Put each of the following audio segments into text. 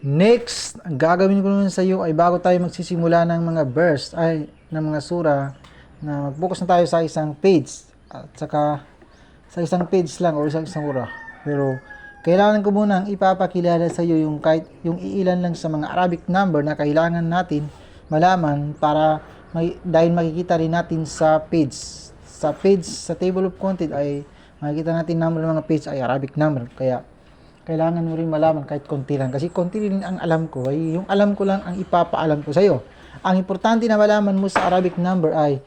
Next, ang gagawin ko naman sa iyo ay bago tayo magsisimula ng mga verse ay ng mga sura na mag-focus na tayo sa isang page at saka sa isang page lang o isang sura. Pero kailangan ko muna ipapakilala sa iyo yung kahit yung iilan lang sa mga Arabic number na kailangan natin malaman para dahil makikita rin natin sa page. Sa page, sa table of content ay makikita natin number ng mga page ay Arabic number. Kaya kailangan mo rin malaman kahit konti lang. Kasi konti rin ang alam ko. Ay, yung alam ko lang ang ipapaalam ko sa iyo. Ang importante na malaman mo sa Arabic number ay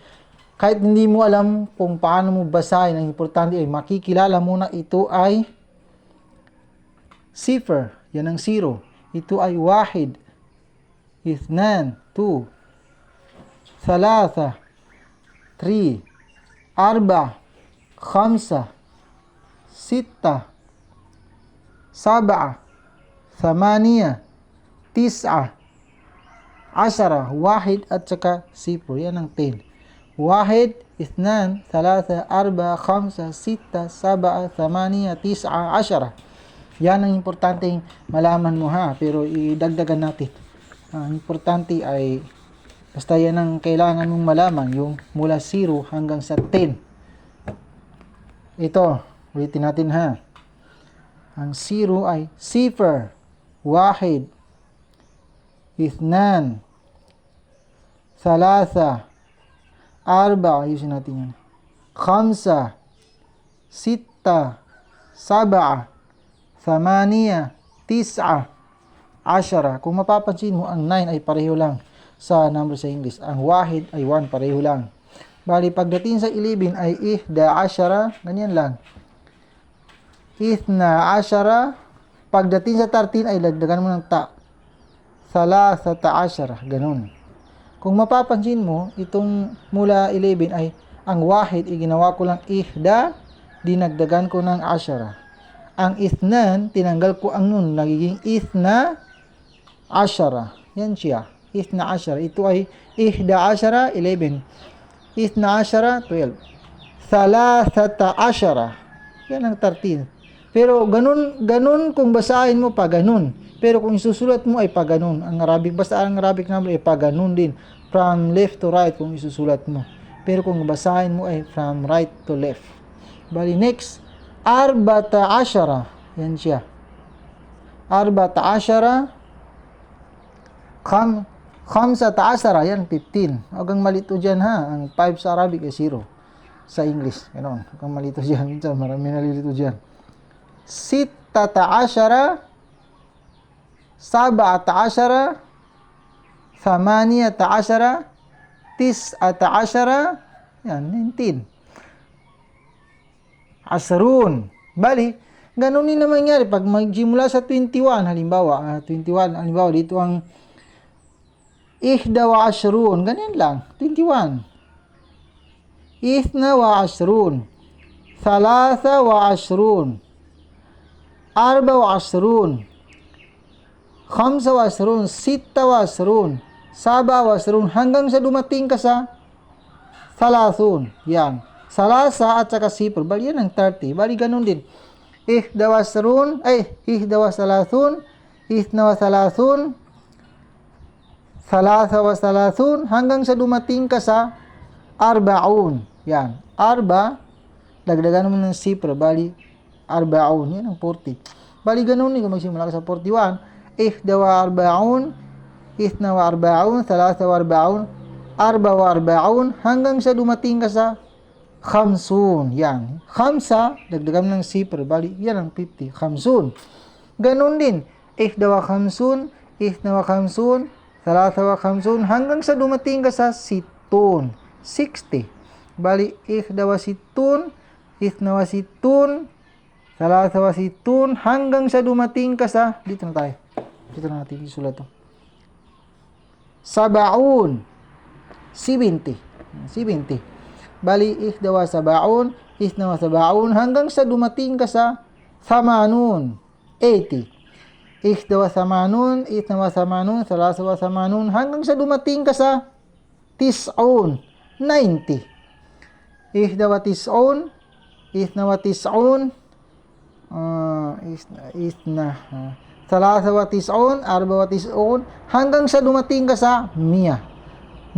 kahit hindi mo alam kung paano mo basahin, ang importante ay makikilala mo na ito ay cipher. Yan ang 0. Ito ay wahid, ithnan, 2, thalatha, 3, arba, khamsa, sitta, sab'a, thamaniya, tis'a, ashara, wahid at saka sipur. Yan ang 10. Wahid, ithnan, thalatha, arba, khamsa, sitta, sab'a, thamaniya, tis'a, ashara. Yan ang importanteng malaman mo ha. Pero idagdagan natin. Ang importante ay basta yan ang kailangan mong malaman. Yung mula 0 hanggang sa 10. Ito, ulitin natin ha. Ang 0 ay sifar, wahid, ithnan, thalatha, arba, ayusin natin yan, khamsa, sitta, sab'a, thamaniya, tis'a, ashara. Kung mapapansin mo, ang 9 ay pareho lang sa number sa English. Ang wahid ay 1, pareho lang. Bali, pagdating sa 11 ay ihda ashara, ganyan lang. Ithna ashara, pagdating sa 13 ay lagdagan mo ng ta. Thalathata ashara, ganun. Kung mapapansin mo, itong mula 11 ay ang wahid ay ginawa ko lang ihda, dinagdagan ko ng ashara. Ang ithnan, tinanggal ko ang nun, nagiging ithna ashara. Yan siya, ithna ashara. Ito ay ihda ashara, 11. Ithna ashara, 12. Thalathata ashara, yan ang 13. Pero ganun kung basahin mo pa ganun. Pero kung isusulat mo ay pa ganun. Ang Arabic, basta ang Arabic number ay pa ganun din. From left to right kung isusulat mo. Pero kung basahin mo ay from right to left. Bali next, arbata ashara. Yan siya. Arbata ashara. Khamsata ashara. Yan, 15. Huwag kang malito dyan ha. Ang 5 sa Arabic ay 0. Sa English. Ganun. Huwag kang malito dyan. Minsan marami nalilito dyan. Sittata ashara, sab'ata ashara, thamaniyata ashara, tis'ata ashara, yan, 19. Asrun. Bali, ganun din naman nangyari. Pag magsimula sa 21, halimbawa, dito ang ihda wa ashrun, ganyan lang, 21. Ithna wa ashrun, thalatha wa ashrun, arba wa asrun, khamsa wa asrun, sitta wa asrun, saba wa asrun, hanggang sa dumating ka sa thalathun. Yan. Salasa at saka sipur. Bali yan ang 30. Bali ganun din. Ihda wa asrun, ihda wa salathun, ithna wa salathun, thalatha wa salathun, hanggang sa dumating ka sa arba'un. Yan. Arba, dagdagan mo ng sipur. Bali arba'un, yan ang 40. Bali ganun kung magsimula ka sa 41, ihda wa arba'un, ithna wa arba'un, thalatha wa arba'un, arba wa arba'un, hanggang sa dumating ka sa khamsun. Yan. Khamsa, dagdagan ng sipr, bali yan ang 50. Khamsun. Ganun din, ihda wa khamsun, ithna wa khamsun, thalatha wa khamsun, hanggang sa dumating ka sa situn, 60. Bali ihda wa situn, ithna wa situn, thalatha wa situn, hanggang sa dumating ka sa, dito na tayo. Dito na natin isulat to. Sab'un, 70. 70. Bali ihda wa sab'un, ithna wa sab'un, hanggang sa dumating ka sa thamanun, 80. Ihda wa thamanun, ithna wa thamanun, thalatha wa thamanun, hanggang sa dumating ka sa tis'un, 90. Ihda wa tis'un, ithna wa tis'un, ithna Salasa wa tis'un, arba wa tis'un, hanggang sa dumating ka sa mia.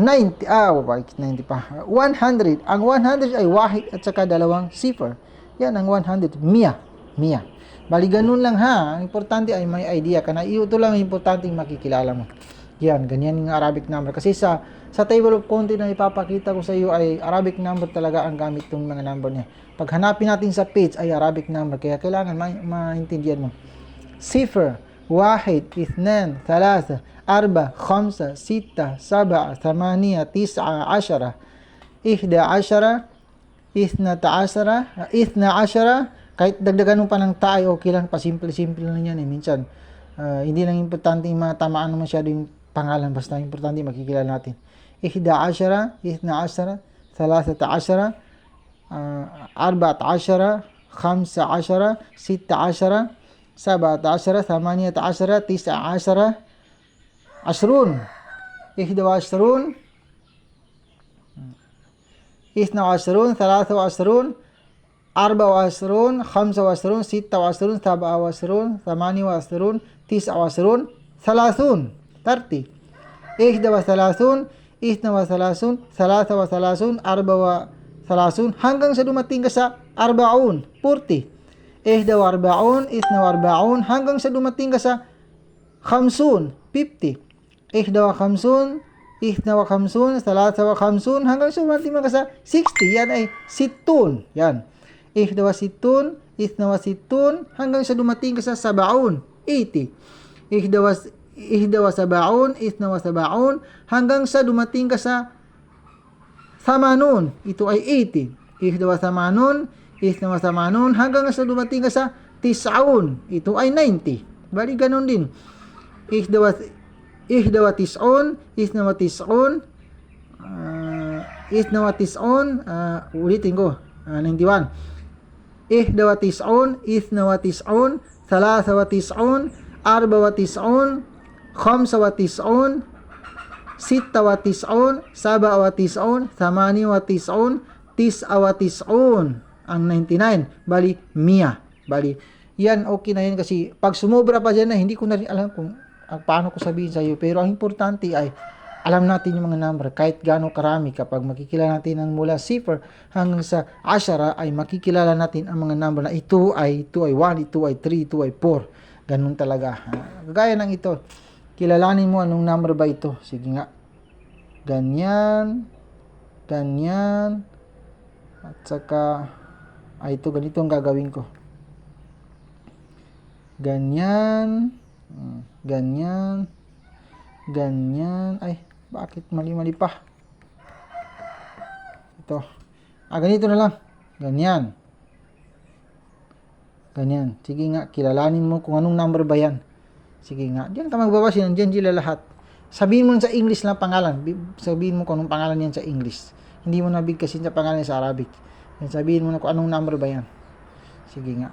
90, 90 pa. 100. Ang 100 ay wahid at saka dalawang sifar. Yan ang 100. Mia. Bali ganun lang ha. Ang importante ay may idea ka na. Ito lang ang importante makikilala mo. Yan, ganyan yung Arabic number. Kasi sa table of content na ipapakita ko sa iyo ay Arabic number talaga ang gamit ng mga number niya. Pag hanapin natin sa page ay Arabic number. Kaya kailangan maintindihan mo. Sifar, wahid, ithnan, thalatha, arba, khamsa, sita, saba, thamaniya, tis'a, ashara, ihda ashara, ithnata ashara, kahit dagdagan mo pa ng ta ay okay lang, pasimple-simple lang yan minsan. Hindi lang importante yung matamaan na masyado yung pangalan, basta importante makikilala natin. Ihda ashara, ithna ashara, thalathata ashara, arba'at ashara, khamsa ashara, sita ashara, سبعة عشرة ثمانية عشرة تسعة عشرة عشرون إحدى وعشرون اثنى وعشرون ثلاثة وعشرون أربعة وعشرون خمسة وعشرون ستة وعشرون سبعة وعشرون ثمانية وعشرون تسعة وعشرون 30 إحدى وثلاثون اثنى وثلاثون ثلاثة وثلاثون أربعة وثلاثون hanggang sa dumating ka sa 40 ihda wa arbaun, ithna wa arbaun, hanggang sa dumating ka sa 50, ihda wa khamsun, ithna wa khamsun, thalatha wa khamsun, hanggang sa dumating ka sa 60, yan ay sittun, yan. Ihda wa sittun, ithna wa sittun, hanggang sa dumating ka sa 70, 80. Ihda wa sabaun, ithna wa sabaun, hanggang sa dumating ka sa 80, ito ay 80. Ihda wa samanun, ithna wa samanun, hanggang sa dumating ka sa tis'aun, ito ay 90. Bali ganun din. Ihda wa tis'un, ithna wa tis'un, ithna wa tis'un, ulitin ko, 91. Ihda wa tis'un, ithna wa tis'un, thalatha wa tis'un, arba wa tis'un, khamsa wa tis'un, sita wa tis'un, saba wa tis'un, thamani wa tis'un, tis'a wa tis'un, ang 99. Bali, mia. Bali, yan okay na yan kasi pag sumobra pa dyan na hindi ko na rin alam kung paano ko sabihin sa iyo. Pero ang importante ay alam natin yung mga number kahit gaano karami. Kapag makikilala natin ang mula sifar hanggang sa ashara ay makikilala natin ang mga number na ito ay 1, ito ay 3, ito ay 4. Ganun talaga. Gaya ng ito. Kilalanin mo anong number ba ito. Sige nga. Ganyan. Ganyan. At saka ito ganito ang gagawin ko. Ganyan. Ganyan. Ganyan. Ay, bakit mali-mali pa? Ito. Ganito na lang. Ganyan. Ganyan. Sige nga, kilalanin mo kung anong number ba yan. Sige nga. Diyan ka magbabasa, nandiyan sila lahat. Sabihin mo sa English lang pangalan. Sabihin mo kung anong pangalan yan sa English. Hindi mo nabigkasin sa pangalan sa Arabic. Sabihin mo na kung anong number ba yan. Sige nga.